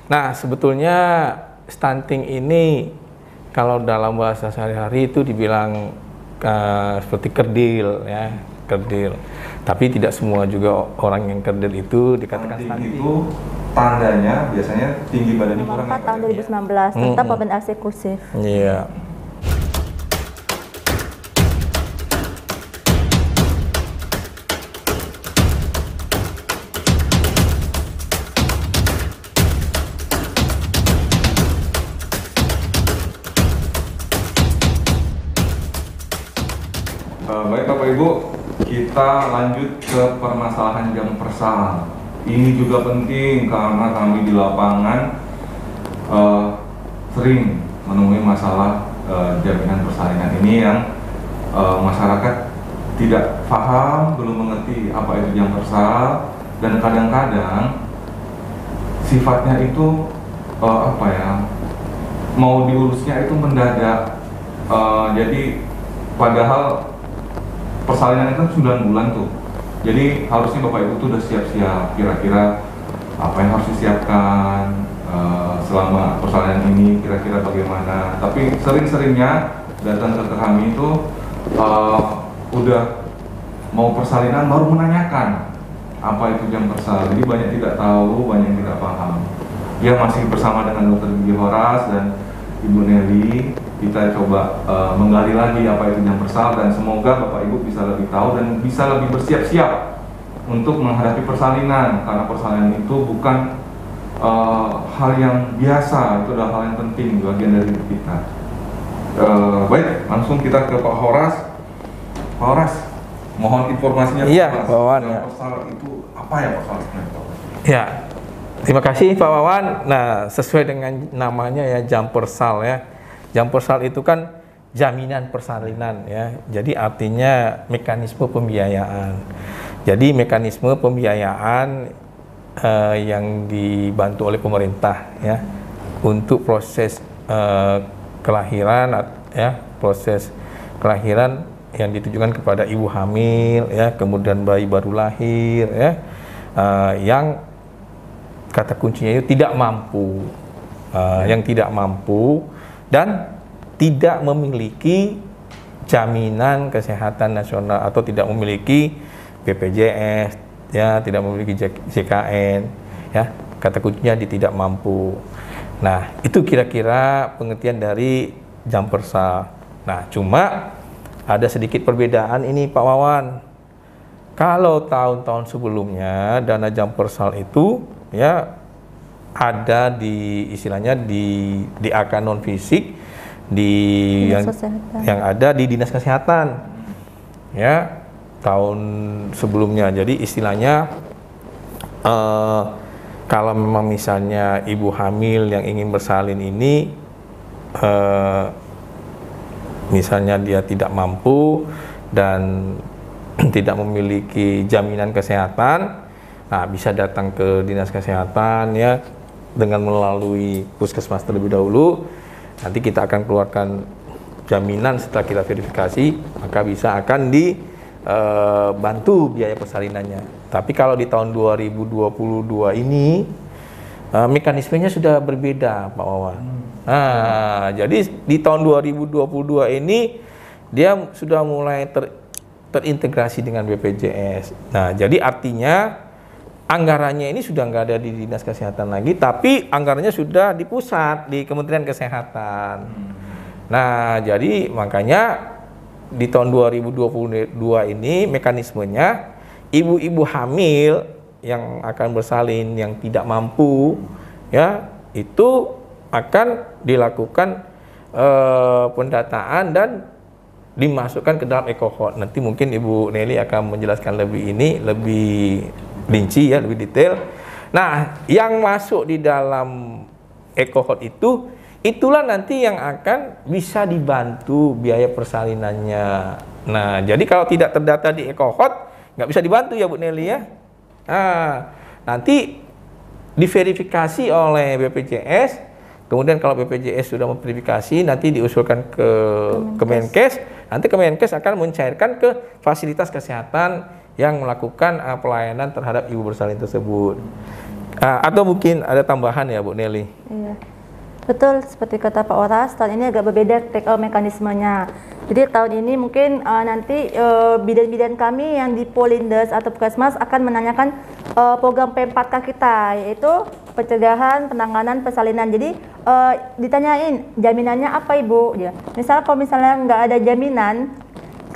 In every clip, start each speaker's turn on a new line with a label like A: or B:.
A: Nah, sebetulnya stunting ini kalau dalam bahasa sehari-hari itu dibilang seperti kerdil ya, kerdil. Tapi tidak semua juga orang yang kerdil itu dikatakan stunting.
B: Itu tandanya biasanya tinggi badannya kurang.
C: Nomor 4 tahun 2019 tentang pembentangan eksklusif.
A: Iya.
B: Baik Bapak Ibu, kita lanjut ke permasalahan jam persal. Ini juga penting karena kami di lapangan sering menemui masalah jaminan persalinan ini yang masyarakat tidak paham, belum mengerti apa itu jam persal, dan kadang-kadang sifatnya itu mau diurusnya itu mendadak. Jadi padahal persalinan itu 9 bulan tuh. Jadi harusnya Bapak Ibu tuh udah siap-siap kira-kira apa yang harus disiapkan selama persalinan ini, kira-kira bagaimana. Tapi sering-seringnya datang ke kami itu udah mau persalinan baru menanyakan apa itu jam persal. Jadi banyak tidak tahu, banyak yang tidak paham. Dia masih bersama dengan Dr. Gigi Horas dan Ibu Nelly. Kita coba menggali lagi apa itu jam persal, dan semoga Bapak Ibu bisa lebih tahu dan bisa lebih bersiap-siap untuk menghadapi persalinan, karena persalinan itu bukan hal yang biasa, itu adalah hal yang penting, bagian dari hidup kita. Baik, langsung kita ke Pak Horas. Pak Horas, mohon informasinya.
A: Iya, Pak Wawan.
B: Jam persal itu apa ya Pak Horas?
A: Ya, terima kasih Pak Wawan. Nah, sesuai dengan namanya ya, jam persal ya. Jam persal itu kan jaminan persalinan ya. Jadi artinya mekanisme pembiayaan. Jadi mekanisme pembiayaan yang dibantu oleh pemerintah ya untuk proses kelahiran ya, proses kelahiran yang ditujukan kepada ibu hamil ya, kemudian bayi baru lahir ya, yang kata kuncinya itu tidak mampu, yang tidak mampu dan tidak memiliki jaminan kesehatan nasional atau tidak memiliki BPJS ya, tidak memiliki JKN ya, kata kuncinya di tidak mampu. Nah, itu kira-kira pengertian dari jam persal. Nah, cuma ada sedikit perbedaan ini Pak Wawan. Kalau tahun-tahun sebelumnya dana jam persal itu ya ada di istilahnya di AK non fisik yang ada di dinas kesehatan ya tahun sebelumnya. Jadi istilahnya kalau memang misalnya ibu hamil yang ingin bersalin ini misalnya dia tidak mampu dan tidak memiliki jaminan kesehatan, nah bisa datang ke dinas kesehatan ya dengan melalui puskesmas terlebih dahulu. Nanti kita akan keluarkan jaminan setelah kita verifikasi, maka bisa akan dibantu biaya persalinannya. Tapi kalau di tahun 2022 ini mekanismenya sudah berbeda Pak Wawan. Nah, jadi di tahun 2022 ini dia sudah mulai terintegrasi dengan BPJS. Nah, jadi artinya anggarannya ini sudah nggak ada di dinas kesehatan lagi, tapi anggarannya sudah di pusat, di Kementerian Kesehatan. Nah, jadi makanya di tahun 2022 ini mekanismenya ibu-ibu hamil yang akan bersalin yang tidak mampu ya itu akan dilakukan pendataan dan dimasukkan ke dalam EcoHot. Nanti mungkin Ibu Nelly akan menjelaskan lebih rinci ya, lebih detail. Nah, yang masuk di dalam EcoHot itulah nanti yang akan bisa dibantu biaya persalinannya. Nah, jadi kalau tidak terdata di EcoHot nggak bisa dibantu ya Bu Nelly ya. Nah, nanti diverifikasi oleh BPJS, kemudian kalau BPJS sudah memverifikasi nanti diusulkan ke Kemenkes. Nanti Kemenkes akan mencairkan ke fasilitas kesehatan yang melakukan pelayanan terhadap ibu bersalin tersebut. Atau mungkin ada tambahan ya Bu Nelly?
C: Iya. Betul, seperti kata Pak Oras, tahun ini agak berbeda mekanismenya. Jadi tahun ini mungkin nanti bidan-bidan kami yang di Polindes atau Puskesmas akan menanyakan program P4K kita, yaitu pencegahan, penanganan, persalinan. Jadi ditanyain jaminannya apa Ibu? Ya. Misal kalau misalnya nggak ada jaminan,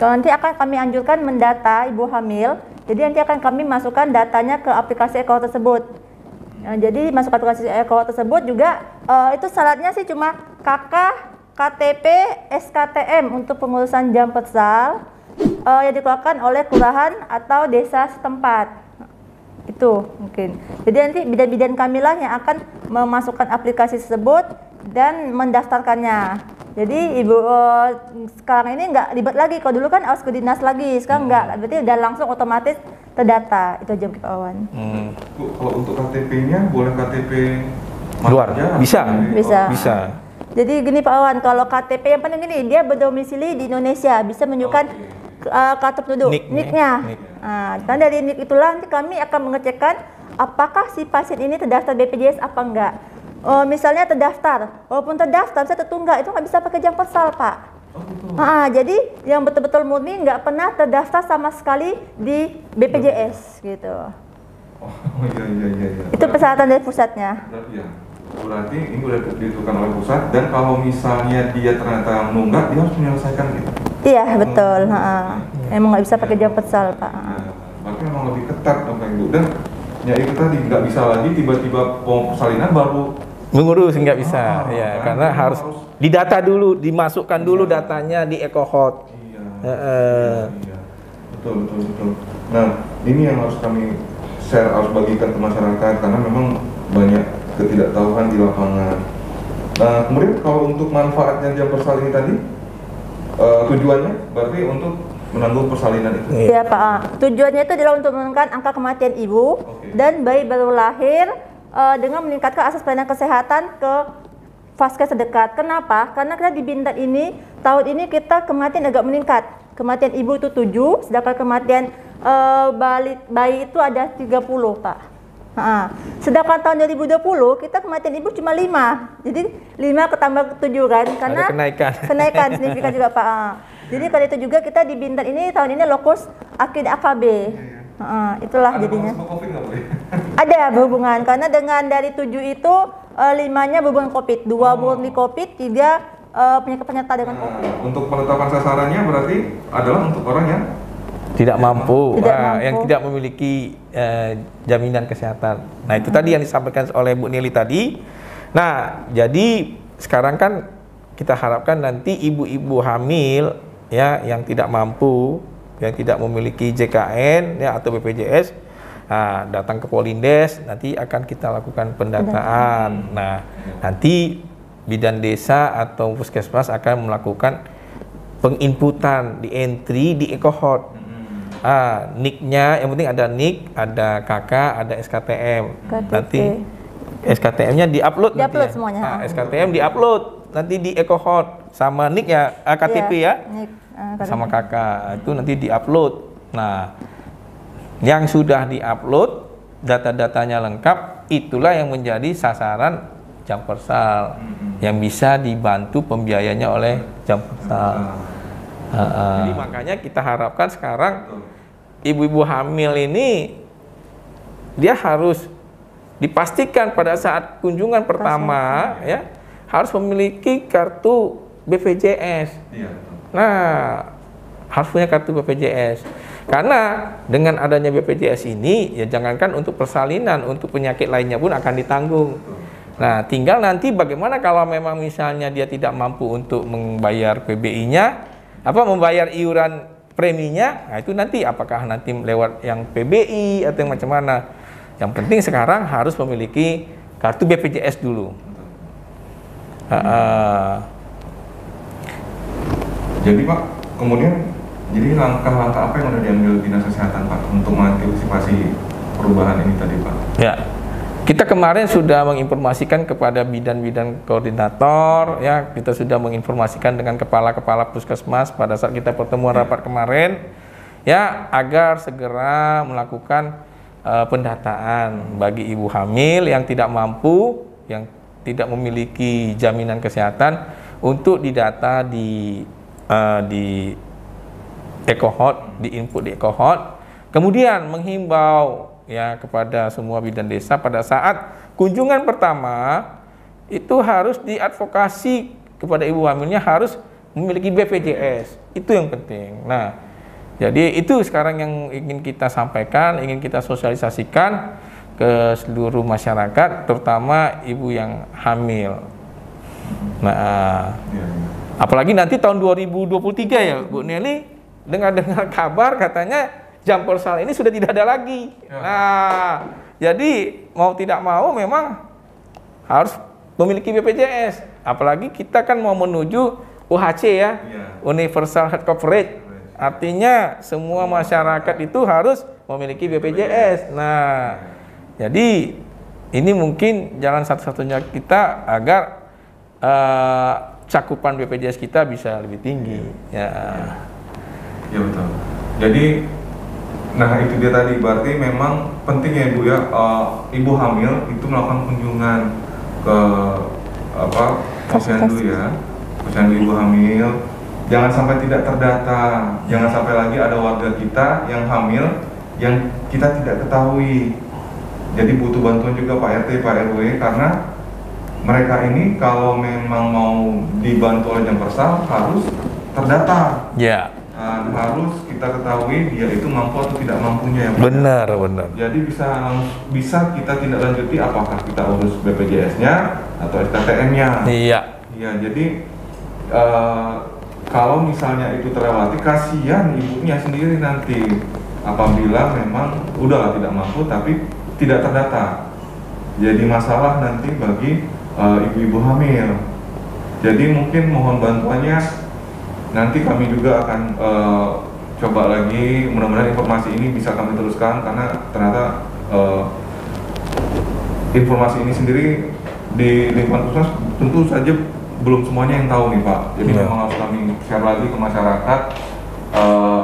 C: nanti akan kami anjurkan mendata ibu hamil. Jadi nanti akan kami masukkan datanya ke aplikasi Eko tersebut. Jadi masuk aplikasi Eko tersebut juga itu syaratnya sih cuma KK, KTP, SKTM untuk pengurusan jam persal yang dikeluarkan oleh kelurahan atau desa setempat. Itu mungkin. Jadi nanti bidan-bidan kami lah yang akan memasukkan aplikasi tersebut dan mendaftarkannya. Jadi ibu sekarang ini nggak ribet lagi. Kalau dulu kan harus ke dinas lagi, sekarang nggak. Berarti udah langsung otomatis terdata. Itu aja Pak Wawan.
B: Kalau untuk KTP-nya boleh KTP
A: luar? Bisa. Bisa.
C: Jadi gini Pak Wawan, kalau KTP yang penting gini, dia berdomisili di Indonesia, bisa menunjukkan kartu penduduk, NIK-nya. Dan dari NIK itulah nanti kami akan mengecekkan apakah si pasien ini terdaftar BPJS apa enggak. Misalnya terdaftar, walaupun terdaftar saya tertunggak, itu nggak bisa pakai jam persal Pak. Jadi yang betul-betul murni nggak pernah terdaftar sama sekali di BPJS gitu.
B: Iya.
C: Itu persyaratan dari pusatnya.
B: Berarti ini udah ditentukan oleh pusat, dan kalau misalnya dia ternyata menunggak, dia harus menyelesaikan itu.
C: Iya betul. Emang nggak bisa pakai jam persal Pak.
B: Berarti memang lebih ketat dong Ibu. Dan ya itu tadi nggak bisa lagi tiba-tiba persalinan baru
A: mengurus, nggak bisa karena harus didata dulu, dimasukkan dulu datanya di EcoHot.
B: Iya. Betul. Nah ini yang harus kami share, harus bagikan ke masyarakat karena memang banyak ketidaktahuan di lapangan. Nah kemudian kalau untuk manfaatnya jam persal ini tadi tujuannya berarti untuk menanggung persalinan itu.
C: Iya Pak. Tujuannya itu adalah untuk menurunkan angka kematian ibu dan bayi baru lahir dengan meningkatkan akses pelayanan kesehatan ke vaskes terdekat. Kenapa? Karena kita di Bintan ini tahun ini kita kematian agak meningkat. Kematian ibu itu 7, sedangkan kematian bayi itu ada 30 Pak. Sedangkan tahun 2020 kita kematian ibu cuma 5. Jadi 5 ketambah 7 kan, karena
A: ada
C: kenaikan signifikan juga Pak. Jadi karena itu juga kita di Bintan ini tahun ini lokus akid AKB. Itulah jadinya. Ada berhubungan karena dengan dari 7 itu 5-nya berhubungan COVID, 2 murni COVID, 3 penyakit dengan COVID.
B: Untuk penetapan sasarannya berarti adalah untuk orang yang
A: tidak mampu, yang tidak memiliki jaminan kesehatan. Nah itu tadi yang disampaikan oleh Bu Nelly tadi. Nah jadi sekarang kan kita harapkan nanti ibu-ibu hamil ya yang tidak mampu, yang tidak memiliki JKN ya atau BPJS, datang ke Polindes, nanti akan kita lakukan pendataan. Nah nanti bidan desa atau puskesmas akan melakukan penginputan di entry di EcoHot. NIK-nya, yang penting ada NIK, ada KK, ada SKTM. Nanti SKTM-nya diupload nanti ya.
C: Semuanya.
A: SKTM diupload nanti di EcoHot sama NIK ya, KTP ya. NIK, sama KK itu nanti diupload. Nah, yang sudah diupload data-datanya lengkap, itulah yang menjadi sasaran jam persal yang bisa dibantu pembiayanya oleh jam persal. Jadi makanya kita harapkan sekarang ibu-ibu hamil ini dia harus dipastikan pada saat kunjungan pertama ya harus memiliki kartu BPJS. Nah, harus punya kartu BPJS. Karena dengan adanya BPJS ini ya jangankan untuk persalinan, untuk penyakit lainnya pun akan ditanggung. Nah, tinggal nanti bagaimana kalau memang misalnya dia tidak mampu untuk membayar PBI-nya, membayar iuran preminya, nah itu nanti apakah nanti lewat yang PBI atau yang macam mana. Yang penting sekarang harus memiliki kartu BPJS dulu.
B: Jadi Pak, kemudian jadi langkah-langkah apa yang sudah diambil Dinas Kesehatan Pak untuk mengantisipasi perubahan ini tadi Pak? Ya.
A: Kita kemarin sudah menginformasikan kepada bidan-bidan koordinator, ya kita sudah menginformasikan dengan kepala-kepala puskesmas pada saat kita pertemuan rapat kemarin, ya agar segera melakukan pendataan bagi ibu hamil yang tidak mampu, yang tidak memiliki jaminan kesehatan untuk didata di EcoHot, di input di EcoHot. Kemudian menghimbau ya kepada semua bidan desa pada saat kunjungan pertama itu harus diadvokasi kepada ibu hamilnya harus memiliki BPJS. Itu yang penting. Nah, jadi itu sekarang yang ingin kita sampaikan, ingin kita sosialisasikan ke seluruh masyarakat, terutama ibu yang hamil. Nah, apalagi nanti tahun 2023 ya, Bu Nelly, dengar kabar katanya jam persal ini sudah tidak ada lagi. Nah, jadi mau tidak mau memang harus memiliki BPJS. Apalagi kita kan mau menuju UHC ya, Universal Health Coverage. Artinya semua masyarakat itu harus memiliki BPJS. Nah, jadi ini mungkin jalan satu-satunya kita agar cakupan BPJS kita bisa lebih tinggi. Ya
B: betul. Jadi, nah itu dia tadi. Berarti memang penting ya Ibu ya, ibu hamil itu melakukan kunjungan ke posyandu ya, posyandu ibu hamil. Jangan sampai tidak terdata, jangan sampai lagi ada warga kita yang hamil yang kita tidak ketahui. Jadi butuh bantuan juga Pak RT, Pak RW, karena mereka ini kalau memang mau dibantu oleh jam persal harus terdata.
A: Ya.
B: Harus kita ketahui dia itu mampu atau tidak mampunya ya Pak.
A: Benar.
B: Jadi bisa kita tindak lanjuti apakah kita urus BPJS-nya atau SKTM-nya.
A: Iya.
B: Iya, jadi kalau misalnya itu terlewati, kasihan ibunya sendiri nanti apabila memang udahlah tidak mampu tapi tidak terdata. Jadi masalah nanti bagi ibu-ibu hamil. Jadi mungkin mohon bantuannya, nanti kami juga akan coba lagi, mudah-mudahan informasi ini bisa kami teruskan karena ternyata informasi ini sendiri di lingkungan puskesmas tentu saja belum semuanya yang tahu nih Pak. Jadi memang harus kami share lagi ke masyarakat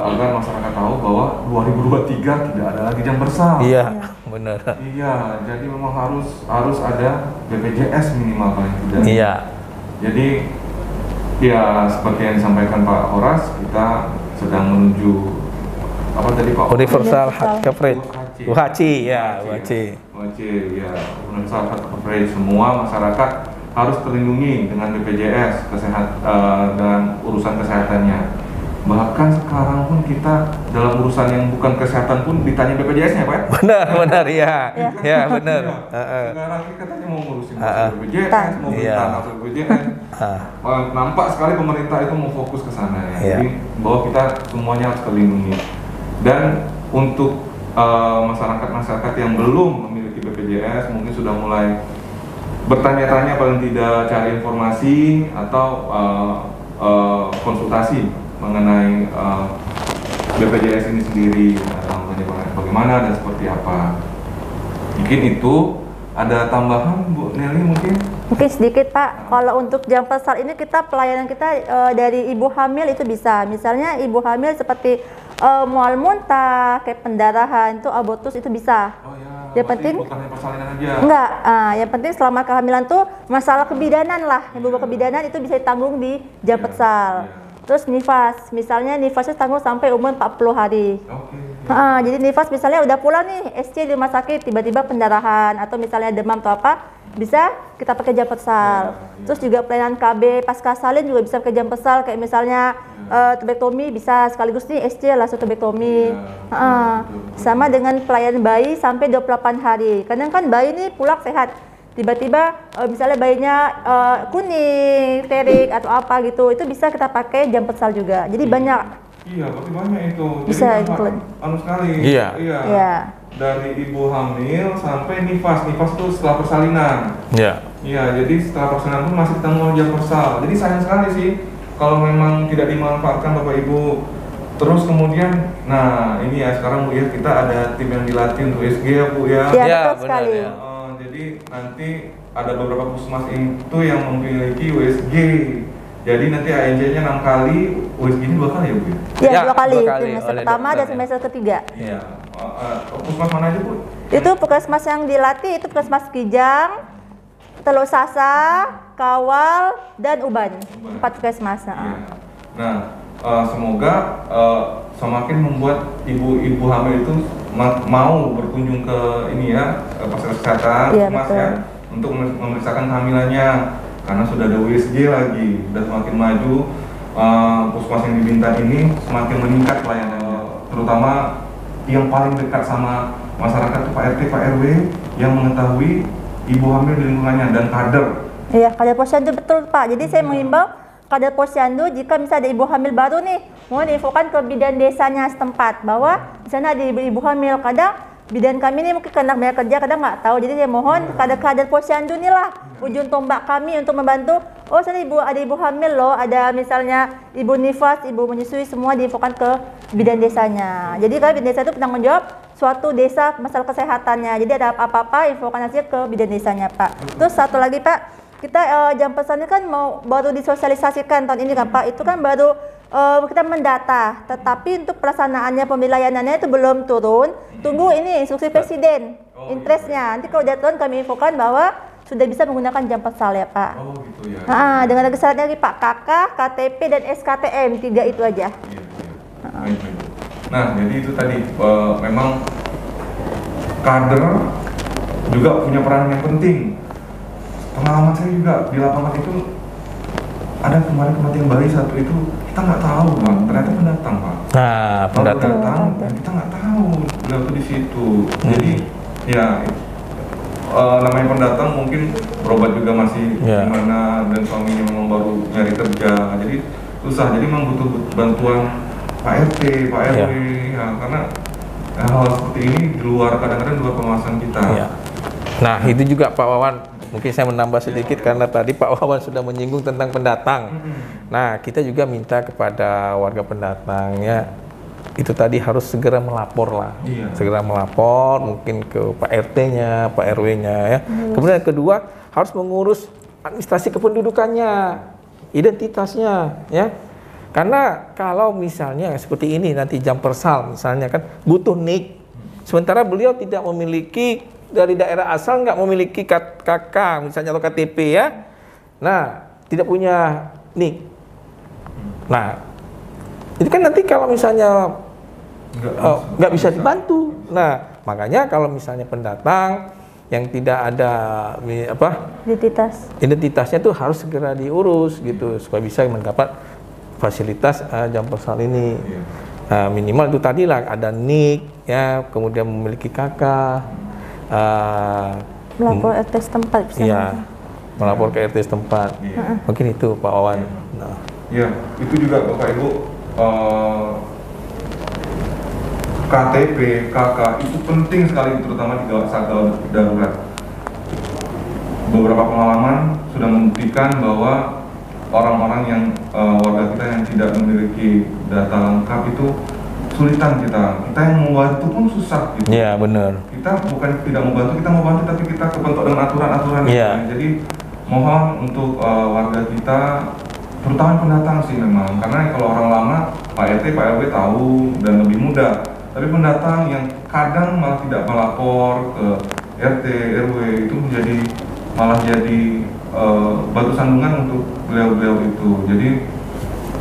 B: agar masyarakat tahu bahwa 2023 tidak ada lagi jam persal.
A: Iya, benar.
B: Iya, jadi memang harus ada BPJS minimal paling tidak.
A: Iya.
B: Jadi ya seperti yang disampaikan Pak Horas, kita sedang menuju apa tadi Pak?
A: Universal Health Coverage. UHC ya,
B: UHC ya, Universal Health Coverage. Semua masyarakat harus terlindungi dengan BPJS dan urusan kesehatannya. Bahkan sekarang pun kita dalam urusan yang bukan kesehatan pun ditanya BPJS-nya Pak.
A: Benar ya. Ya benar.
B: Sekarang ini katanya mau ngurusin BPJS, mau bertanya BPJS. Nampak sekali pemerintah itu mau fokus ke sana ya. Jadi bahwa kita semuanya harus terlindungi. Dan untuk masyarakat yang belum memiliki BPJS mungkin sudah mulai bertanya-tanya, paling tidak cari informasi atau konsultasi mengenai BPJS ini sendiri, bagaimana dan seperti apa. Mungkin itu ada tambahan Bu Nelly mungkin?
C: Mungkin sedikit Pak, kalau untuk jam persal ini pelayanan kita dari ibu hamil itu bisa, misalnya ibu hamil seperti mual muntah, kayak pendarahan, itu abortus itu bisa.
B: Oh ya.
C: Yang penting
B: bukan hanya persalinan aja.
C: Enggak, yang penting selama kehamilan tuh masalah kebidanan lah, ibu kebidanan itu bisa ditanggung di jam persal. Terus nifas, misalnya nifasnya tanggung sampai umur 40 hari. Jadi nifas misalnya udah pulang nih SC di rumah sakit, tiba-tiba pendarahan atau misalnya demam atau apa, bisa kita pakai jam persal. Terus juga pelayanan KB pasca salin juga bisa pakai jam persal, kayak misalnya tubektomi bisa sekaligus nih SC langsung tubektomi. Sama dengan pelayanan bayi sampai 28 hari. Kadang kan bayi nih pulang sehat, tiba-tiba misalnya bayinya kuning, terik atau apa gitu, itu bisa kita pakai jam persal juga. Jadi banyak.
B: Iya, berarti banyak itu.
C: Bisa
B: include. Anu sekali.
A: Iya.
B: Dari ibu hamil sampai nifas itu setelah persalinan.
A: Iya.
B: Iya, jadi setelah persalinan pun masih ditanggung jam persal. Jadi sayang sekali sih kalau memang tidak dimanfaatkan Bapak Ibu. Terus kemudian, nah ini ya sekarang Bu ya, kita ada tim yang dilatih untuk USG ya Bu ya.
C: Iya, betul sekali.
A: Ya.
B: Jadi nanti ada beberapa puskesmas itu yang memiliki USG. Jadi nanti ANJ-nya 6 kali, USG ini 2 kali ya Bu ya?
C: Iya, 2 kali.
A: Dua kali.
C: Semester pertama dan semester ketiga.
B: Iya. Puskesmas mana aja, Bu?
C: Itu puskesmas yang dilatih itu puskesmas Kijang, Teluk Sasa, Kawal, dan Uban. 4 puskesmas.
B: Iya. Nah, semoga semakin membuat ibu-ibu hamil itu mau berkunjung ke ini ya, fasilitas kesehatan,
C: Iya,
B: Mas
C: betul.
B: ya, untuk memeriksakan kehamilannya. Karena sudah ada USG lagi, sudah semakin maju. Puskesmas yang di Bintan ini semakin meningkat pelayanannya, terutama yang paling dekat sama masyarakat itu Pak RT, Pak RW yang mengetahui ibu hamil di lingkungannya dan kader.
C: Iya, kader posyandu betul Pak. Jadi saya mengimbau kader posyandu jika misalnya ada ibu hamil baru nih, mohon infokan ke bidan desanya setempat bahwa di sana ada ibu-ibu hamil. Kadang bidan kami ini mungkin karena banyak kerja, kadang nggak tahu. Jadi saya mohon kader-kader posyandu nih lah ujung tombak kami untuk membantu. Oh, sana ada ibu hamil loh, ada misalnya ibu nifas, ibu menyusui, semua diinfokan ke bidan desanya. Jadi kalau bidan desa itu penanggung jawab suatu desa masalah kesehatannya. Jadi ada apa-apa infokan aja ke bidan desanya Pak. Terus satu lagi Pak, kita jam pesan ini kan baru disosialisasikan tahun ini kan Pak. Itu kan baru kita mendata, tetapi untuk pelaksanaannya pemilihanannya itu belum turun. Tunggu ini instruksi presiden, interestnya. Nanti kalau udah turun kami infokan bahwa sudah bisa menggunakan jam pesal ya Pak.
B: Oh gitu ya.
C: Dengan ada syaratnya lagi Pak, KK, KTP dan SKTM, 3 itu aja.
B: Iya. Baik. Nah, jadi itu tadi memang kader juga punya peran yang penting. Pengalaman saya juga di lapangan itu ada kemarin kematian bayi satu itu kita nggak tahu Pak, ternyata pendatang Pak.
A: Nah, pendatang.
B: Baru datang dan kita nggak tahu beliau tuh di situ. Jadi ya namanya pendatang mungkin berobat juga masih gimana dan suaminya memang baru nyari kerja, jadi susah. Jadi memang butuh bantuan Pak RT, Pak RW ya, karena hal seperti ini di luar kadang-kadang di luar pengawasan kita.
A: Ya. Nah itu juga Pak Wawan, mungkin saya menambah sedikit karena tadi Pak Wawan sudah menyinggung tentang pendatang. Nah kita juga minta kepada warga pendatang ya, itu tadi harus segera melapor lah, segera melapor mungkin ke Pak RT-nya, Pak RW-nya ya. Kemudian yang kedua harus mengurus administrasi kependudukannya, identitasnya ya. Karena kalau misalnya seperti ini nanti jam persal misalnya kan butuh NIK, sementara beliau tidak memiliki dari daerah asal, nggak memiliki KK misalnya atau KTP ya. Nah tidak punya NIK. Nah itu kan nanti kalau misalnya nggak bisa dibantu. Nah, makanya kalau misalnya pendatang yang tidak ada identitasnya tuh harus segera diurus gitu supaya bisa mendapat fasilitas jam persal ini. Minimal itu tadi lah ada NIK ya, kemudian memiliki KK,
C: melapor RT setempat bisa.
A: Iya, melapor ke RT setempat. Mungkin itu Pak Wawan. Nah.
B: Ya, itu juga Bapak Ibu. KTP, KK itu penting sekali terutama di saat darurat. Beberapa pengalaman sudah membuktikan bahwa orang-orang yang warga kita yang tidak memiliki data lengkap itu sulitan kita yang membantu pun susah gitu.
A: Iya benar.
B: Kita bukan tidak membantu, kita mau bantu tapi kita kebentuk dengan aturan-aturan. Jadi mohon untuk warga kita, terutama pendatang sih memang, karena kalau orang lama Pak RT, Pak RW tahu dan lebih mudah. Tapi pendatang yang kadang malah tidak melapor ke RT, RW itu malah jadi batu sandungan untuk beliau-beliau itu. Jadi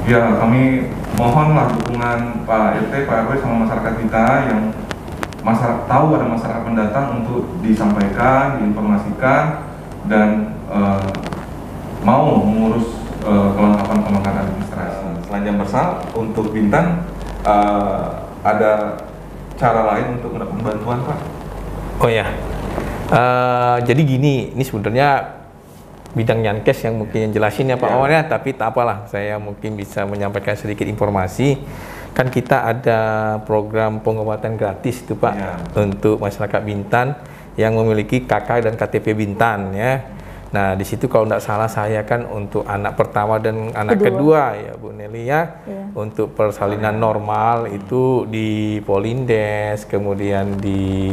B: ya kami mohonlah dukungan Pak RT, Pak RW sama masyarakat kita yang tahu ada masyarakat pendatang untuk disampaikan, diinformasikan dan mau mengurus kelengkapan administrasi. Selain jam persal untuk Bintan ada cara lain untuk mendapatkan bantuan Pak?
A: Oh ya, jadi gini, ini sebenarnya bidang Yankes yang mungkin yang jelasin ya Pak Wawan ya, tapi tak apalah, saya mungkin bisa menyampaikan sedikit informasi. Kan kita ada program pengobatan gratis itu Pak untuk masyarakat Bintan yang memiliki KK dan KTP Bintan ya. Nah di situ kalau tidak salah saya kan untuk anak pertama dan anak kedua ya Bu Nelly ya. Untuk persalinan normal itu di Polindes, kemudian di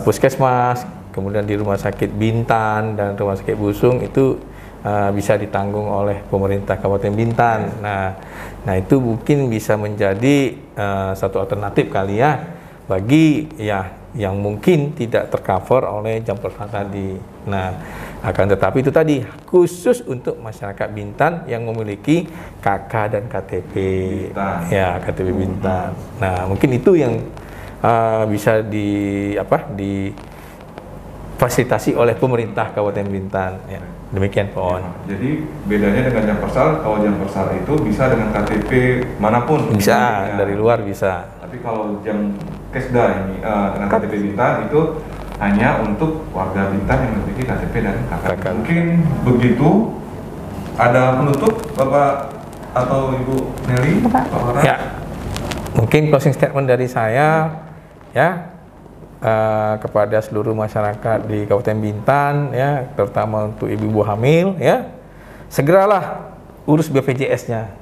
A: Puskesmas, kemudian di Rumah Sakit Bintan dan Rumah Sakit Busung itu bisa ditanggung oleh pemerintah Kabupaten Bintan. Nah itu mungkin bisa menjadi satu alternatif kali ya bagi ya yang mungkin tidak tercover oleh jam persal tadi. Nah, akan tetapi itu tadi khusus untuk masyarakat Bintan yang memiliki KK dan KTP.
B: Bintan.
A: Ya, KTP Bintan. Nah, mungkin itu yang bisa difasilitasi oleh pemerintah Kabupaten Bintan. Ya, demikian Pak Wawan.
B: Jadi bedanya dengan jam persal, kalau jam persal itu bisa dengan KTP manapun.
A: Bisa,
B: Ya.
A: dari luar bisa.
B: Tapi kalau jam Kesda ini dengan KTP Bintan itu hanya untuk warga Bintan yang memiliki KTP dan KK. Mungkin begitu. Ada penutup Bapak atau Ibu Nelly? Pak Horas?
A: Ya, mungkin closing statement dari saya ya kepada seluruh masyarakat di Kabupaten Bintan ya, terutama untuk ibu-ibu hamil ya, segeralah urus BPJS-nya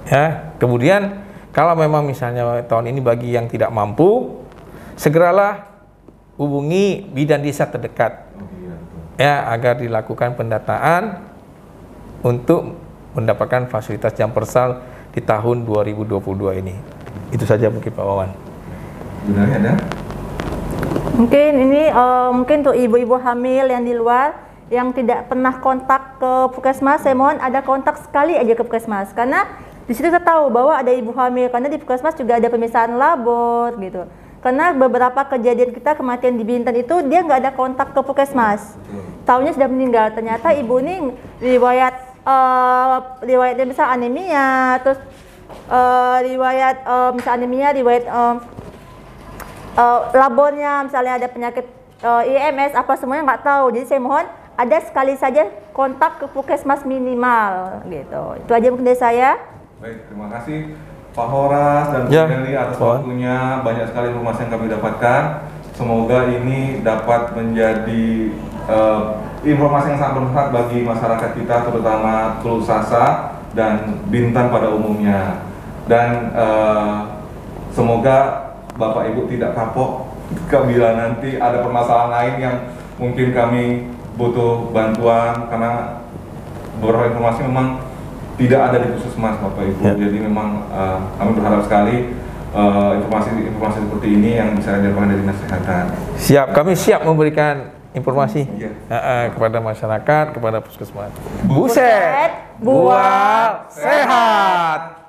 A: ya. Kemudian kalau memang misalnya tahun ini bagi yang tidak mampu, segeralah hubungi bidan desa terdekat ya, agar dilakukan pendataan untuk mendapatkan fasilitas jam persal di tahun 2022 ini. Itu saja mungkin Pak Wawan.
B: Benarnya ada?
C: Mungkin ini mungkin untuk ibu-ibu hamil yang di luar yang tidak pernah kontak ke Puskesmas, saya mohon ada kontak sekali aja ke Puskesmas, karena di situ kita tahu bahwa ada ibu hamil, karena di Puskesmas juga ada pemeriksaan labor gitu. Karena beberapa kejadian kita kematian di Bintan itu dia nggak ada kontak ke Puskesmas, tahunya sudah meninggal. Ternyata ibu ini riwayatnya bisa anemia, terus riwayat misal anemia, riwayat labornya misalnya ada penyakit IMS apa semuanya nggak tahu. Jadi saya mohon ada sekali saja kontak ke Puskesmas minimal gitu. Itu aja mungkin dari saya.
B: Baik, terima kasih Pak Horas dan Bu Nelly atas waktunya. Banyak sekali informasi yang kami dapatkan. Semoga ini dapat menjadi informasi yang sangat bermanfaat bagi masyarakat kita, terutama Teluk Sasa dan Bintan pada umumnya. Dan semoga Bapak Ibu tidak kapok bila nanti ada permasalahan lain yang mungkin kami butuh bantuan, karena beberapa informasi memang tidak ada di Puskesmas Bapak Ibu. Ya. Jadi memang kami berharap sekali informasi seperti ini yang bisa didapatkan dari Dinas Kesehatan.
A: Siap, kami siap memberikan informasi kepada masyarakat, kepada Puskesmas. Buset, buat sehat.